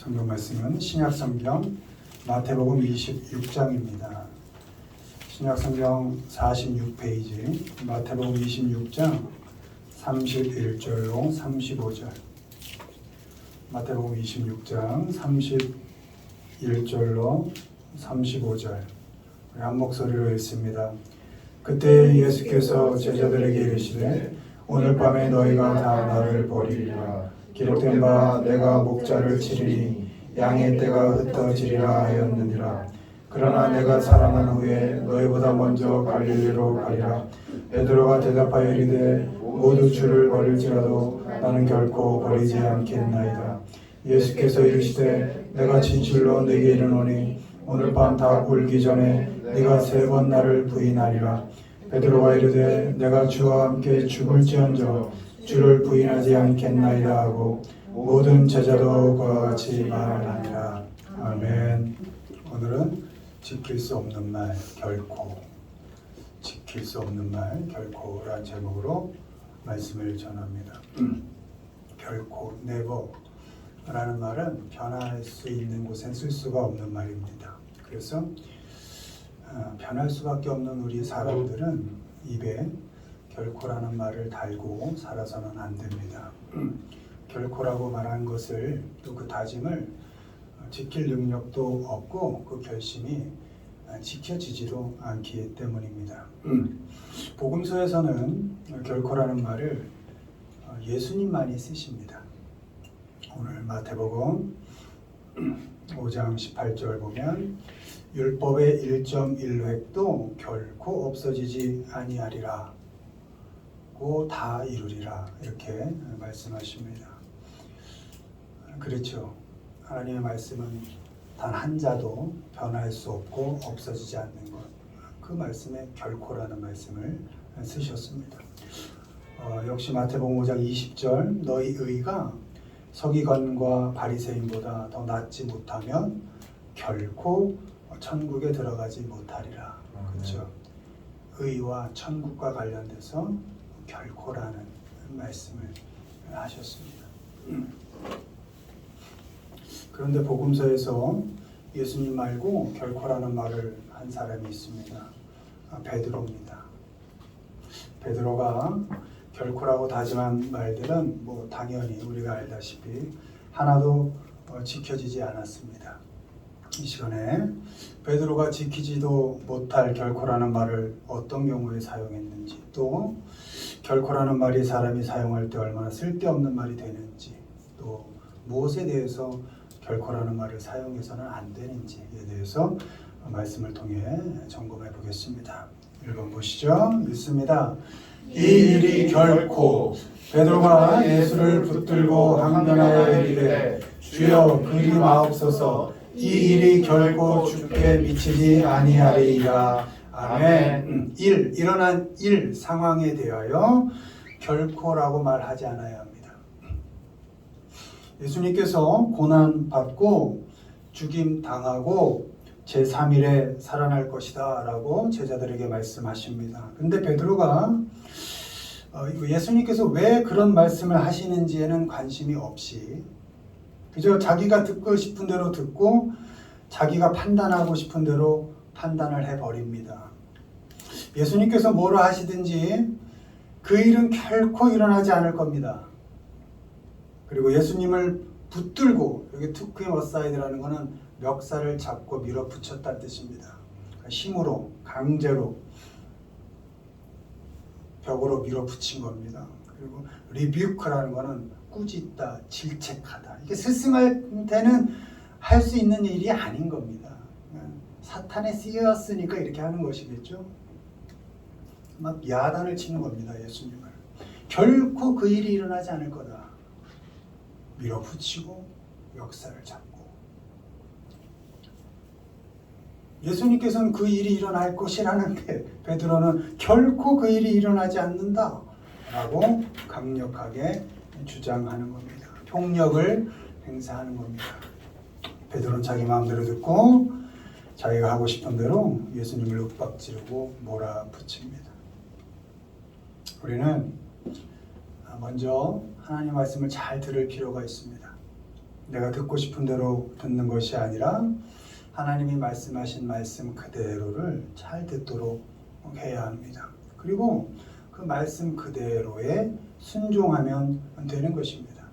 성경 말씀은 신약성경 마태복음 26장입니다. 신약성경 46페이지 마태복음 26장 31절로 35절. 마태복음 26장 31절로 35절. 우리 한 목소리로 읽습니다. 그때 예수께서 제자들에게 이르시되 오늘 밤에 너희가 다 나를 버리리라. 기록된 바 내가 목자를 치리니 양의 떼가 흩어지리라 하였느니라. 그러나 내가 살아난 후에 너희보다 먼저 갈릴리로 가리라. 베드로가 대답하여 이르되 모두 주를 버릴지라도 나는 결코 버리지 않겠나이다. 예수께서 이르시되 내가 진실로 네게 이르노니 오늘 밤 다 울기 전에 네가 3번 나를 부인하리라. 베드로가 이르되 내가 주와 함께 죽을지언정 주를 부인하지 않겠나이다 하고 모든 제자도 그와 같이 말하니라. 아멘. 오늘은 지킬 수 없는 말 결코, 지킬 수 없는 말 결코라는 제목으로 말씀을 전합니다. 결코, never라는 말은 변할 수 있는 곳엔 쓸 수가 없는 말입니다. 그래서 변할 수밖에 없는 우리 사람들은 입에 결코라는 말을 달고 살아서는 안 됩니다. 결코라고 말한 것을 또 그 다짐을 지킬 능력도 없고 그 결심이 지켜지지도 않기 때문입니다. 복음서에서는 결코라는 말을 예수님만이 쓰십니다. 오늘 마태복음 5장 18절 보면 율법의 1.1획도 결코 없어지지 아니하리라 고 다 이루리라 이렇게 말씀하십니다. 그렇죠. 하나님의 말씀은 단 한 자도 변할 수 없고 없어지지 않는 것. 그 말씀에 결코라는 말씀을 쓰셨습니다. 역시 마태복음 5장 20절 너희 의가 서기관과 바리새인보다 더 낫지 못하면 결코 천국에 들어가지 못하리라. 그렇죠. 의와 천국과 관련돼서 결코라는 말씀을 하셨습니다. 그런데 복음서에서 예수님 말고 결코라는 말을 한 사람이 있습니다. 베드로입니다. 베드로가 결코라고 다짐한 말들은 당연히 우리가 알다시피 하나도 지켜지지 않았습니다. 이 시간에 베드로가 지키지도 못할 결코라는 말을 어떤 경우에 사용했는지, 또 결코라는 말이 사람이 사용할 때 얼마나 쓸데없는 말이 되는지, 또 무엇에 대해서 결코라는 말을 사용해서는 안 되는지에 대해서 말씀을 통해 점검해 보겠습니다. 1번 보시죠. 읽습니다. 이 일이 결코 베드로가 예수를 붙들고 항변하여 이르되 주여 그리 마옵소서 이 일이 결코 주께 미치지 아니하리이다. 아멘. 일어난 일 상황에 대하여 결코라고 말하지 않아야 합니다. 예수님께서 고난받고 죽임당하고 제3일에 살아날 것이다 라고 제자들에게 말씀하십니다. 근데 베드로가 예수님께서 왜 그런 말씀을 하시는지에는 관심이 없이 그저 자기가 듣고 싶은 대로 듣고 자기가 판단하고 싶은 대로 판단을 해버립니다. 예수님께서 뭐라 하시든지 그 일은 결코 일어나지 않을 겁니다. 그리고 예수님을 붙들고, 여기 투크이머사이드라는 것은 멱살을 잡고 밀어붙였다는 뜻입니다. 힘으로, 강제로 벽으로 밀어붙인 겁니다. 그리고 리뷰크라는 것은 꾸짖다, 질책하다. 이게 스승할 때는 할 수 있는 일이 아닌 겁니다. 사탄에 쓰였으니까 이렇게 하는 것이겠죠. 막 야단을 치는 겁니다. 예수님을. 결코 그 일이 일어나지 않을 거다. 밀어붙이고 멱살을 잡고. 예수님께서는 그 일이 일어날 것이라는데 베드로는 결코 그 일이 일어나지 않는다 라고 강력하게 주장하는 겁니다. 폭력을 행사하는 겁니다. 베드로는 자기 마음대로 듣고 자기가 하고 싶은 대로 예수님을 윽박지르고 몰아붙입니다. 우리는 먼저 하나님 말씀을 잘 들을 필요가 있습니다. 내가 듣고 싶은 대로 듣는 것이 아니라 하나님이 말씀하신 말씀 그대로를 잘 듣도록 해야 합니다. 그리고 그 말씀 그대로에 순종하면 되는 것입니다.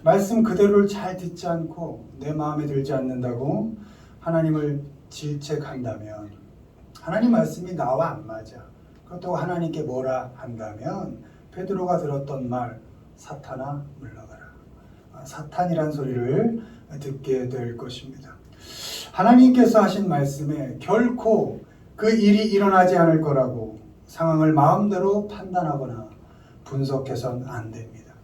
말씀 그대로를 잘 듣지 않고 내 마음에 들지 않는다고 하나님을 질책한다면, 하나님 말씀이 나와 안 맞아, 그렇다고 하나님께 뭐라 한다면 베드로가 들었던 말, 사탄아 물러가라, 사탄이란 소리를 듣게 될 것입니다. 하나님께서 하신 말씀에 결코 그 일이 일어나지 않을 거라고 상황을 마음대로 판단하거나 분석해서는 안 됩니다.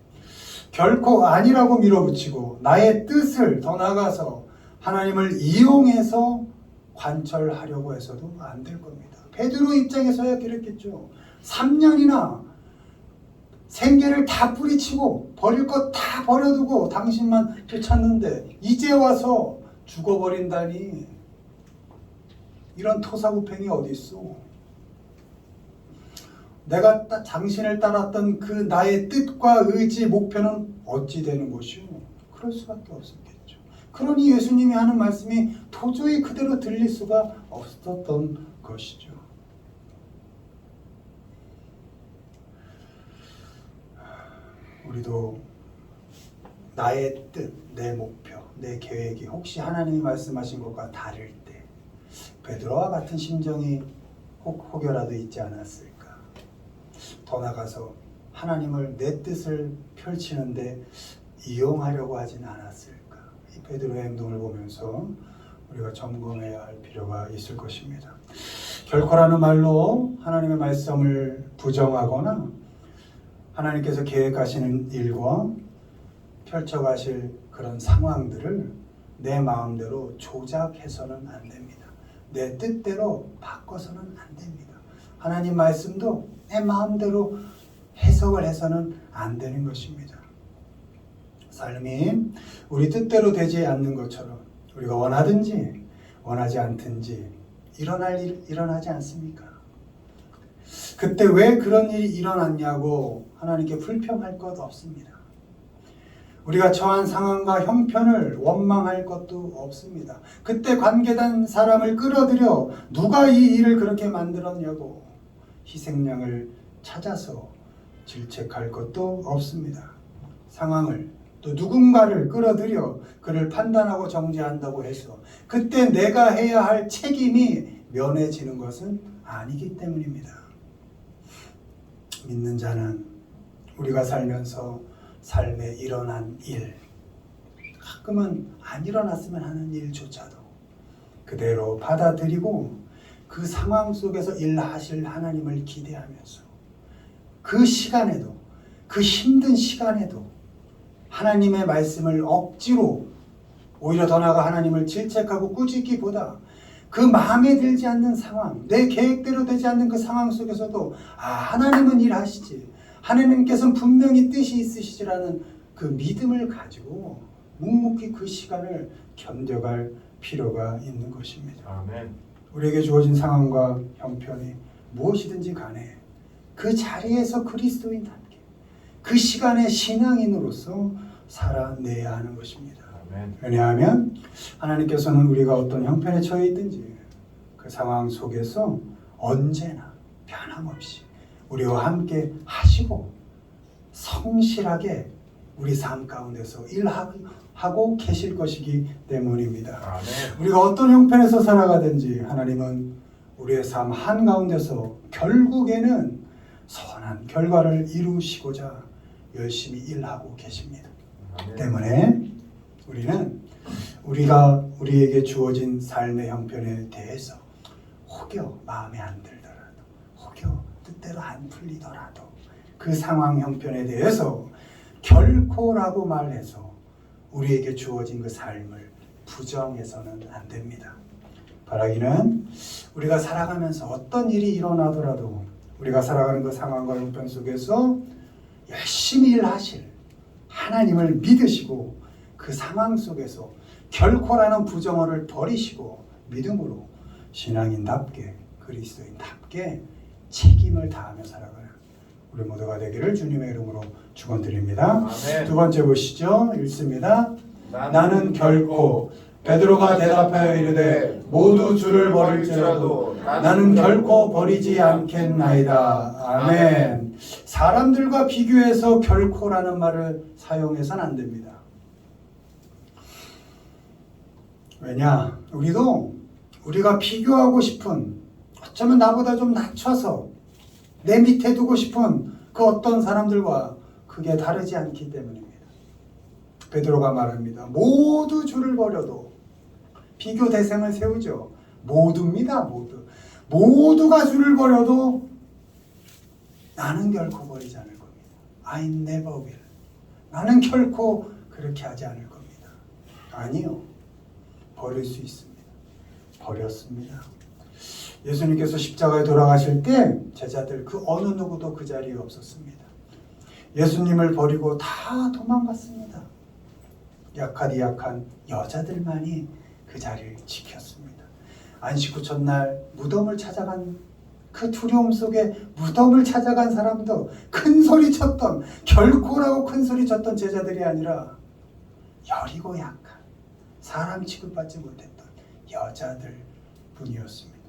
결코 아니라고 밀어붙이고 나의 뜻을 더 나아가서 하나님을 이용해서 관철하려고 해서도 안 될 겁니다. 베드로 입장에서야 그랬겠죠. 3년이나 생계를 다 뿌리치고 버릴 것 다 버려두고 당신만 쫓았는데 이제 와서 죽어버린다니, 이런 토사구팽이 어디 있어? 내가 당신을 따랐던 그 나의 뜻과 의지, 목표는 어찌 되는 것이오? 그럴 수밖에 없었겠죠. 그러니 예수님이 하는 말씀이 도저히 그대로 들릴 수가 없었던 것이죠. 우리도 나의 뜻, 내 목표, 내 계획이 혹시 하나님이 말씀하신 것과 다를 때 베드로와 같은 심정이 혹여라도 있지 않았을까? 더 나가서 하나님을 내 뜻을 펼치는데 이용하려고 하진 않았을까? 이 베드로의 행동을 보면서 우리가 점검해야 할 필요가 있을 것입니다. 결코라는 말로 하나님의 말씀을 부정하거나 하나님께서 계획하시는 일과 펼쳐가실 그런 상황들을 내 마음대로 조작해서는 안 됩니다. 내 뜻대로 바꿔서는 안 됩니다. 하나님 말씀도 내 마음대로 해석을 해서는 안 되는 것입니다. 삶이 우리 뜻대로 되지 않는 것처럼 우리가 원하든지 원하지 않든지 일어나지 않습니까? 그때 왜 그런 일이 일어났냐고 하나님께 불평할 것 없습니다. 우리가 처한 상황과 형편을 원망할 것도 없습니다. 그때 관계된 사람을 끌어들여 누가 이 일을 그렇게 만들었냐고 희생양을 찾아서 질책할 것도 없습니다. 상황을 또 누군가를 끌어들여 그를 판단하고 정죄한다고 해서 그때 내가 해야 할 책임이 면해지는 것은 아니기 때문입니다. 믿는 자는 우리가 살면서 삶에 일어난 일, 가끔은 안 일어났으면 하는 일조차도 그대로 받아들이고 그 상황 속에서 일하실 하나님을 기대하면서 그 시간에도, 그 힘든 시간에도 하나님의 말씀을 억지로, 오히려 더 나아가 하나님을 질책하고 꾸짖기보다 그 마음에 들지 않는 상황, 내 계획대로 되지 않는 그 상황 속에서도 하나님은 일하시지, 하나님께서는 분명히 뜻이 있으시지라는 그 믿음을 가지고 묵묵히 그 시간을 견뎌갈 필요가 있는 것입니다. 아멘. 우리에게 주어진 상황과 형편이 무엇이든지 간에 그 자리에서 그리스도인답게 그 시간의 신앙인으로서 살아내야 하는 것입니다. 아멘. 왜냐하면 하나님께서는 우리가 어떤 형편에 처해 있든지 그 상황 속에서 언제나 변함없이 우리와 함께 하시고 성실하게 우리 삶 가운데서 일하고 계실 것이기 때문입니다. 아멘. 우리가 어떤 형편에서 살아가든지 하나님은 우리의 삶 한가운데서 결국에는 선한 결과를 이루시고자 열심히 일하고 계십니다. 아멘. 때문에 우리는 우리에게 주어진 삶의 형편에 대해서 혹여 마음에 안 들더라도, 혹여 뜻대로 안 풀리더라도 그 상황 형편에 대해서 결코라고 말해서 우리에게 주어진 그 삶을 부정해서는 안 됩니다. 바라기는 우리가 살아가면서 어떤 일이 일어나더라도 우리가 살아가는 그 상황과 형편 속에서 열심히 일하실 하나님을 믿으시고 그 상황 속에서 결코라는 부정어를 버리시고 믿음으로 신앙인답게, 그리스도인답게 책임을 다하며 살아가는 우리 모두가 되기를 주님의 이름으로 축원드립니다. 아멘. 두 번째 보시죠. 읽습니다. 나는 결코. 베드로가 대답하여 이르되 모두 주를 버릴지라도 나는 결코 버리지 않겠나이다. 아멘. 사람들과 비교해서 결코라는 말을 사용해서는 안 됩니다. 왜냐? 우리가 비교하고 싶은, 어쩌면 나보다 좀 낮춰서 내 밑에 두고 싶은 그 어떤 사람들과 그게 다르지 않기 때문입니다. 베드로가 말합니다. 모두 주를 버려도, 비교 대상을 세우죠. 모두입니다. 모두가 주를 버려도 나는 결코 버리지 않을 겁니다. I never will. 나는 결코 그렇게 하지 않을 겁니다. 아니요. 버릴 수 있습니다. 버렸습니다. 예수님께서 십자가에 돌아가실 때 제자들 그 어느 누구도 그 자리에 없었습니다. 예수님을 버리고 다 도망갔습니다. 약한 여자들만이 그 자리를 지켰습니다. 안식 후 첫날 무덤을 찾아간 그 두려움 속에 무덤을 찾아간 사람도 큰 소리 쳤던, 결코라고 큰 소리 쳤던 제자들이 아니라 여리고 약한, 사람 취급받지 못했던 여자들 뿐이었습니다.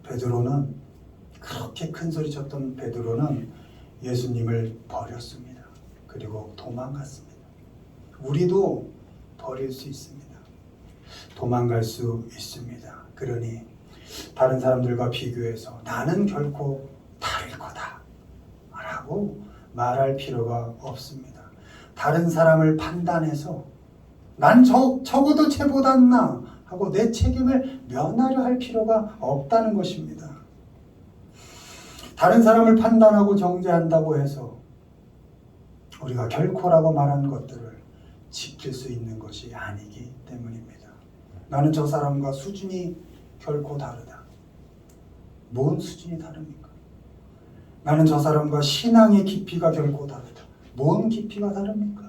베드로는, 그렇게 큰 소리 쳤던 베드로는 예수님을 버렸습니다. 그리고 도망갔습니다. 우리도 버릴 수 있습니다. 도망갈 수 있습니다. 그러니 다른 사람들과 비교해서 나는 결코 다를 거다 라고 말할 필요가 없습니다. 다른 사람을 판단해서 난 적어도 쟤보단 나 하고 내 책임을 면하려 할 필요가 없다는 것입니다. 다른 사람을 판단하고 정죄한다고 해서 우리가 결코라고 말한 것들을 지킬 수 있는 것이 아니기 때문입니다. 나는 저 사람과 수준이 결코 다르다. 뭔 수준이 다릅니까? 나는 저 사람과 신앙의 깊이가 결코 다르다. 뭔 깊이가 다릅니까?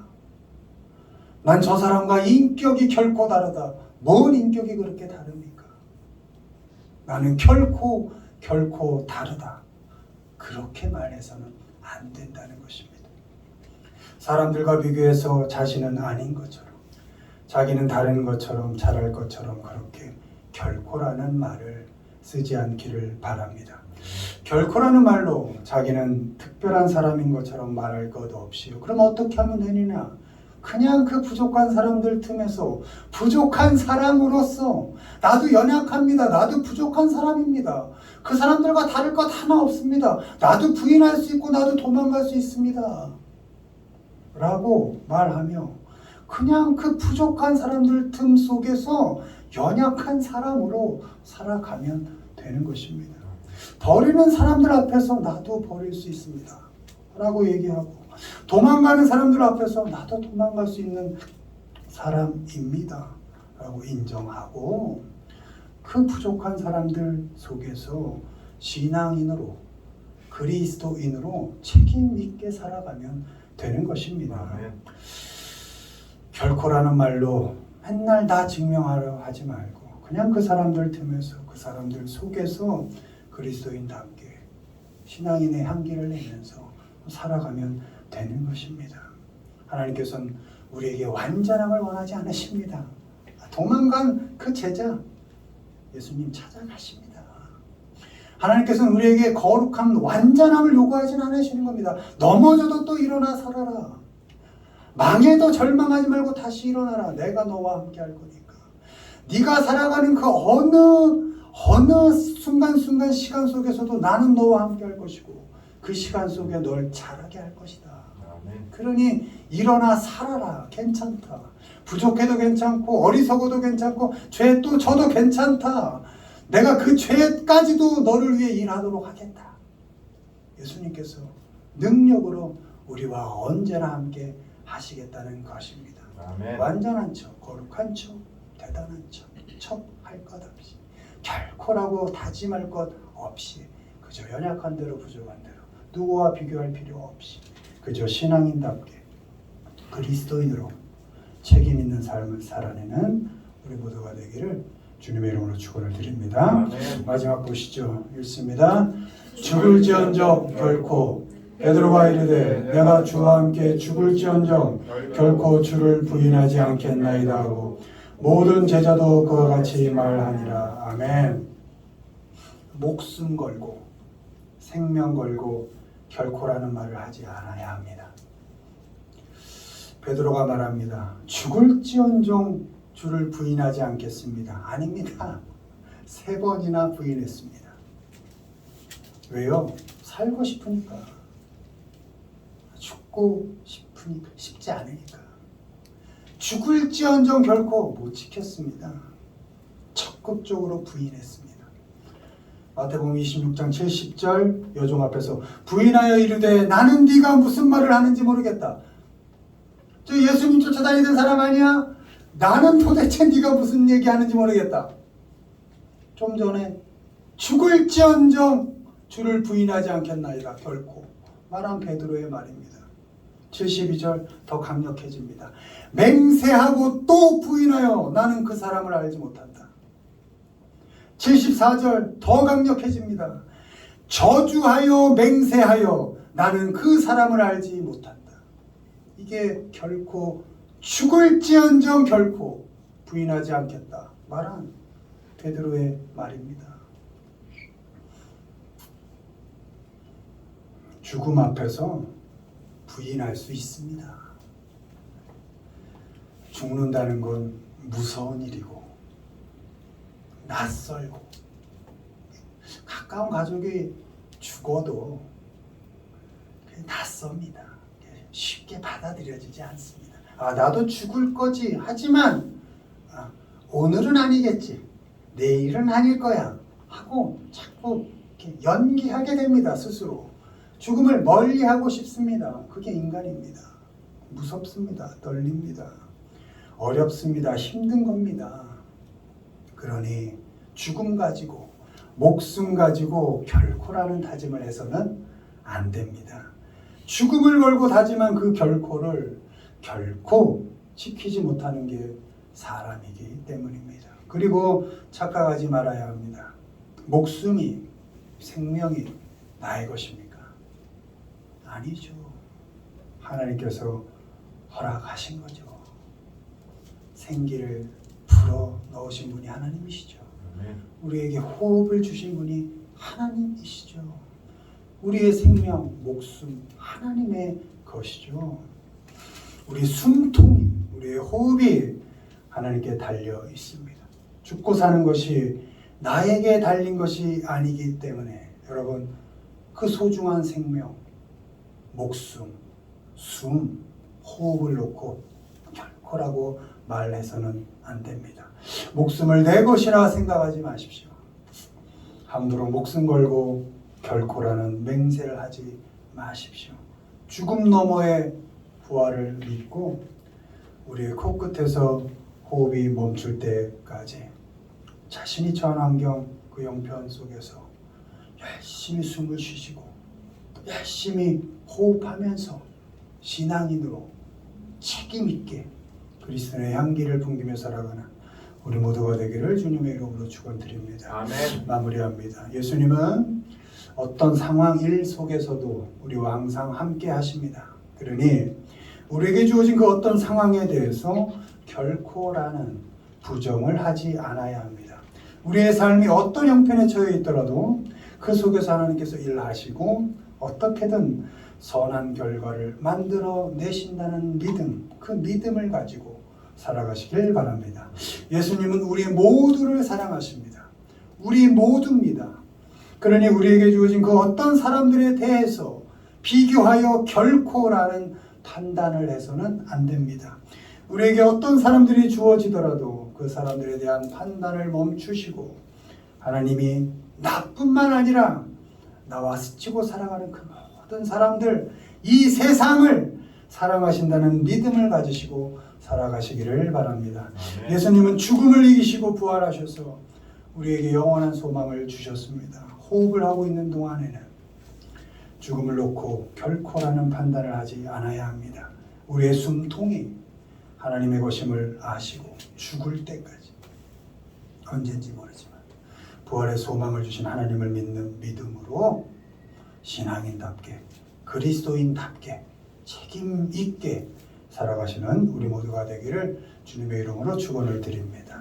난 저 사람과 인격이 결코 다르다. 뭔 인격이 그렇게 다릅니까? 나는 결코 다르다. 그렇게 말해서는 안 된다는 것입니다. 사람들과 비교해서 자신은 아닌 것처럼, 자기는 다른 것처럼, 잘할 것처럼 그렇게 결코라는 말을 쓰지 않기를 바랍니다. 결코라는 말로 자기는 특별한 사람인 것처럼 말할 것 없이요. 그럼 어떻게 하면 되느냐? 그냥 그 부족한 사람들 틈에서 부족한 사람으로서 나도 연약합니다. 나도 부족한 사람입니다. 그 사람들과 다를 것 하나 없습니다. 나도 부인할 수 있고 나도 도망갈 수 있습니다. 라고 말하며 그냥 그 부족한 사람들 틈 속에서 연약한 사람으로 살아가면 되는 것입니다. 버리는 사람들 앞에서 나도 버릴 수 있습니다. 라고 얘기하고 도망가는 사람들 앞에서 나도 도망갈 수 있는 사람입니다. 라고 인정하고 그 부족한 사람들 속에서 신앙인으로 그리스도인으로 책임 있게 살아가면 되는 것입니다. 결코라는 말로 맨날 나 증명하려 하지 말고 그냥 그 사람들 틈에서 그 사람들 속에서 그리스도인답게 신앙인의 향기를 내면서 살아가면 되는 것입니다. 하나님께서는 우리에게 완전함을 원하지 않으십니다. 도망간 그 제자 예수님 찾아가십니다. 하나님께서는 우리에게 거룩한 완전함을 요구하진 않으시는 겁니다. 넘어져도 또 일어나 살아라. 망해도 절망하지 말고 다시 일어나라. 내가 너와 함께 할 거니까. 네가 살아가는 그 어느 순간순간 시간 속에서도 나는 너와 함께 할 것이고 그 시간 속에 널 자라게 할 것이다. 아멘. 그러니 일어나 살아라. 괜찮다. 부족해도 괜찮고 어리석어도 괜찮고 죄 또 져도 괜찮다. 내가 그 죄까지도 너를 위해 일하도록 하겠다. 예수님께서 능력으로 우리와 언제나 함께 하시겠다는 것입니다. 아멘. 완전한 척, 거룩한 척, 대단한 척 할 것 없이 결코라고 다짐할 것 없이 그저 연약한 대로 부족한 대로 누구와 비교할 필요 없이 그저 신앙인답게 그리스도인으로 책임 있는 삶을 살아내는 우리 모두가 되기를 주님의 이름으로 축원을 드립니다. 마지막 보시죠. 읽습니다. 죽을지언정 결코 베드로가 이르되 내가 주와 함께 죽을지언정 결코 주를 부인하지 않겠나이다 하고 모든 제자도 그와 같이 말하니라. 아멘. 목숨 걸고 생명 걸고 결코라는 말을 하지 않아야 합니다. 베드로가 말합니다. 죽을지언정 주를 부인하지 않겠습니다. 아닙니다. 3번이나 부인했습니다. 왜요? 살고 싶으니까. 죽고 싶으니까. 싶지 않으니까. 죽을지언정 결코 못 지켰습니다. 적극적으로 부인했습니다. 마태복음 26장 70절 여종 앞에서 부인하여 이르되 나는 네가 무슨 말을 하는지 모르겠다. 저 예수님 쫓아다니던 사람 아니야? 나는 도대체 네가 무슨 얘기하는지 모르겠다. 좀 전에 죽을지언정 주를 부인하지 않겠나이다. 결코 말한 베드로의 말입니다. 72절 더 강력해집니다. 맹세하고 또 부인하여 나는 그 사람을 알지 못한다. 74절 더 강력해집니다. 저주하여 맹세하여 나는 그 사람을 알지 못한다. 이게 결코 죽을지언정 결코 부인하지 않겠다 말한 베드로의 말입니다. 죽음 앞에서 부인할 수 있습니다. 죽는다는 건 무서운 일이고 낯설고 가까운 가족이 죽어도 낯섭니다. 쉽게 받아들여지지 않습니다. 나도 죽을 거지. 하지만 오늘은 아니겠지. 내일은 아닐 거야. 하고 자꾸 이렇게 연기하게 됩니다. 스스로. 죽음을 멀리하고 싶습니다. 그게 인간입니다. 무섭습니다. 떨립니다. 어렵습니다. 힘든 겁니다. 그러니 죽음 가지고 목숨 가지고 결코라는 다짐을 해서는 안 됩니다. 죽음을 걸고 다짐한 그 결코를 결코 지키지 못하는 게 사람이기 때문입니다. 그리고 착각하지 말아야 합니다. 목숨이 생명이 나의 것입니까? 아니죠. 하나님께서 허락하신 거죠. 생기를 불어 넣으신 분이 하나님이시죠. 우리에게 호흡을 주신 분이 하나님이시죠. 우리의 생명, 목숨 하나님의 것이죠. 우리 숨통이, 우리의 호흡이 하나님께 달려 있습니다. 죽고 사는 것이 나에게 달린 것이 아니기 때문에 여러분 그 소중한 생명, 목숨, 숨, 호흡을 놓고 결코라고 말해서는 안 됩니다. 목숨을 내 것이라 생각하지 마십시오. 함부로 목숨 걸고 결코라는 맹세를 하지 마십시오. 죽음 너머의 부활을 믿고 우리의 코끝에서 호흡이 멈출 때까지 자신이 처한 환경 그 형편 속에서 열심히 숨을 쉬시고 열심히 호흡하면서 신앙인으로 책임 있게 그리스도의 향기를 풍기며 살아가는 우리 모두가 되기를 주님의 이름으로 축원드립니다. 아멘. 마무리합니다. 예수님은 어떤 상황 일 속에서도 우리와 항상 함께 하십니다. 그러니 우리에게 주어진 그 어떤 상황에 대해서 결코라는 부정을 하지 않아야 합니다. 우리의 삶이 어떤 형편에 처해 있더라도 그 속에서 하나님께서 일하시고 어떻게든 선한 결과를 만들어 내신다는 믿음, 그 믿음을 가지고 살아가시길 바랍니다. 예수님은 우리 모두를 사랑하십니다. 우리 모두입니다. 그러니 우리에게 주어진 그 어떤 사람들에 대해서 비교하여 결코라는 판단을 해서는 안 됩니다. 우리에게 어떤 사람들이 주어지더라도 그 사람들에 대한 판단을 멈추시고 하나님이 나뿐만 아니라 나와 스치고 살아가는 그 모든 사람들, 이 세상을 사랑하신다는 믿음을 가지시고 살아가시기를 바랍니다. 아멘. 예수님은 죽음을 이기시고 부활하셔서 우리에게 영원한 소망을 주셨습니다. 호흡을 하고 있는 동안에는 죽음을 놓고 결코라는 판단을 하지 않아야 합니다. 우리의 숨통이 하나님의 것임을 아시고 죽을 때까지 언젠지 모르지만 부활의 소망을 주신 하나님을 믿는 믿음으로 신앙인답게 그리스도인답게 책임 있게 살아가시는 우리 모두가 되기를 주님의 이름으로 축원을 드립니다.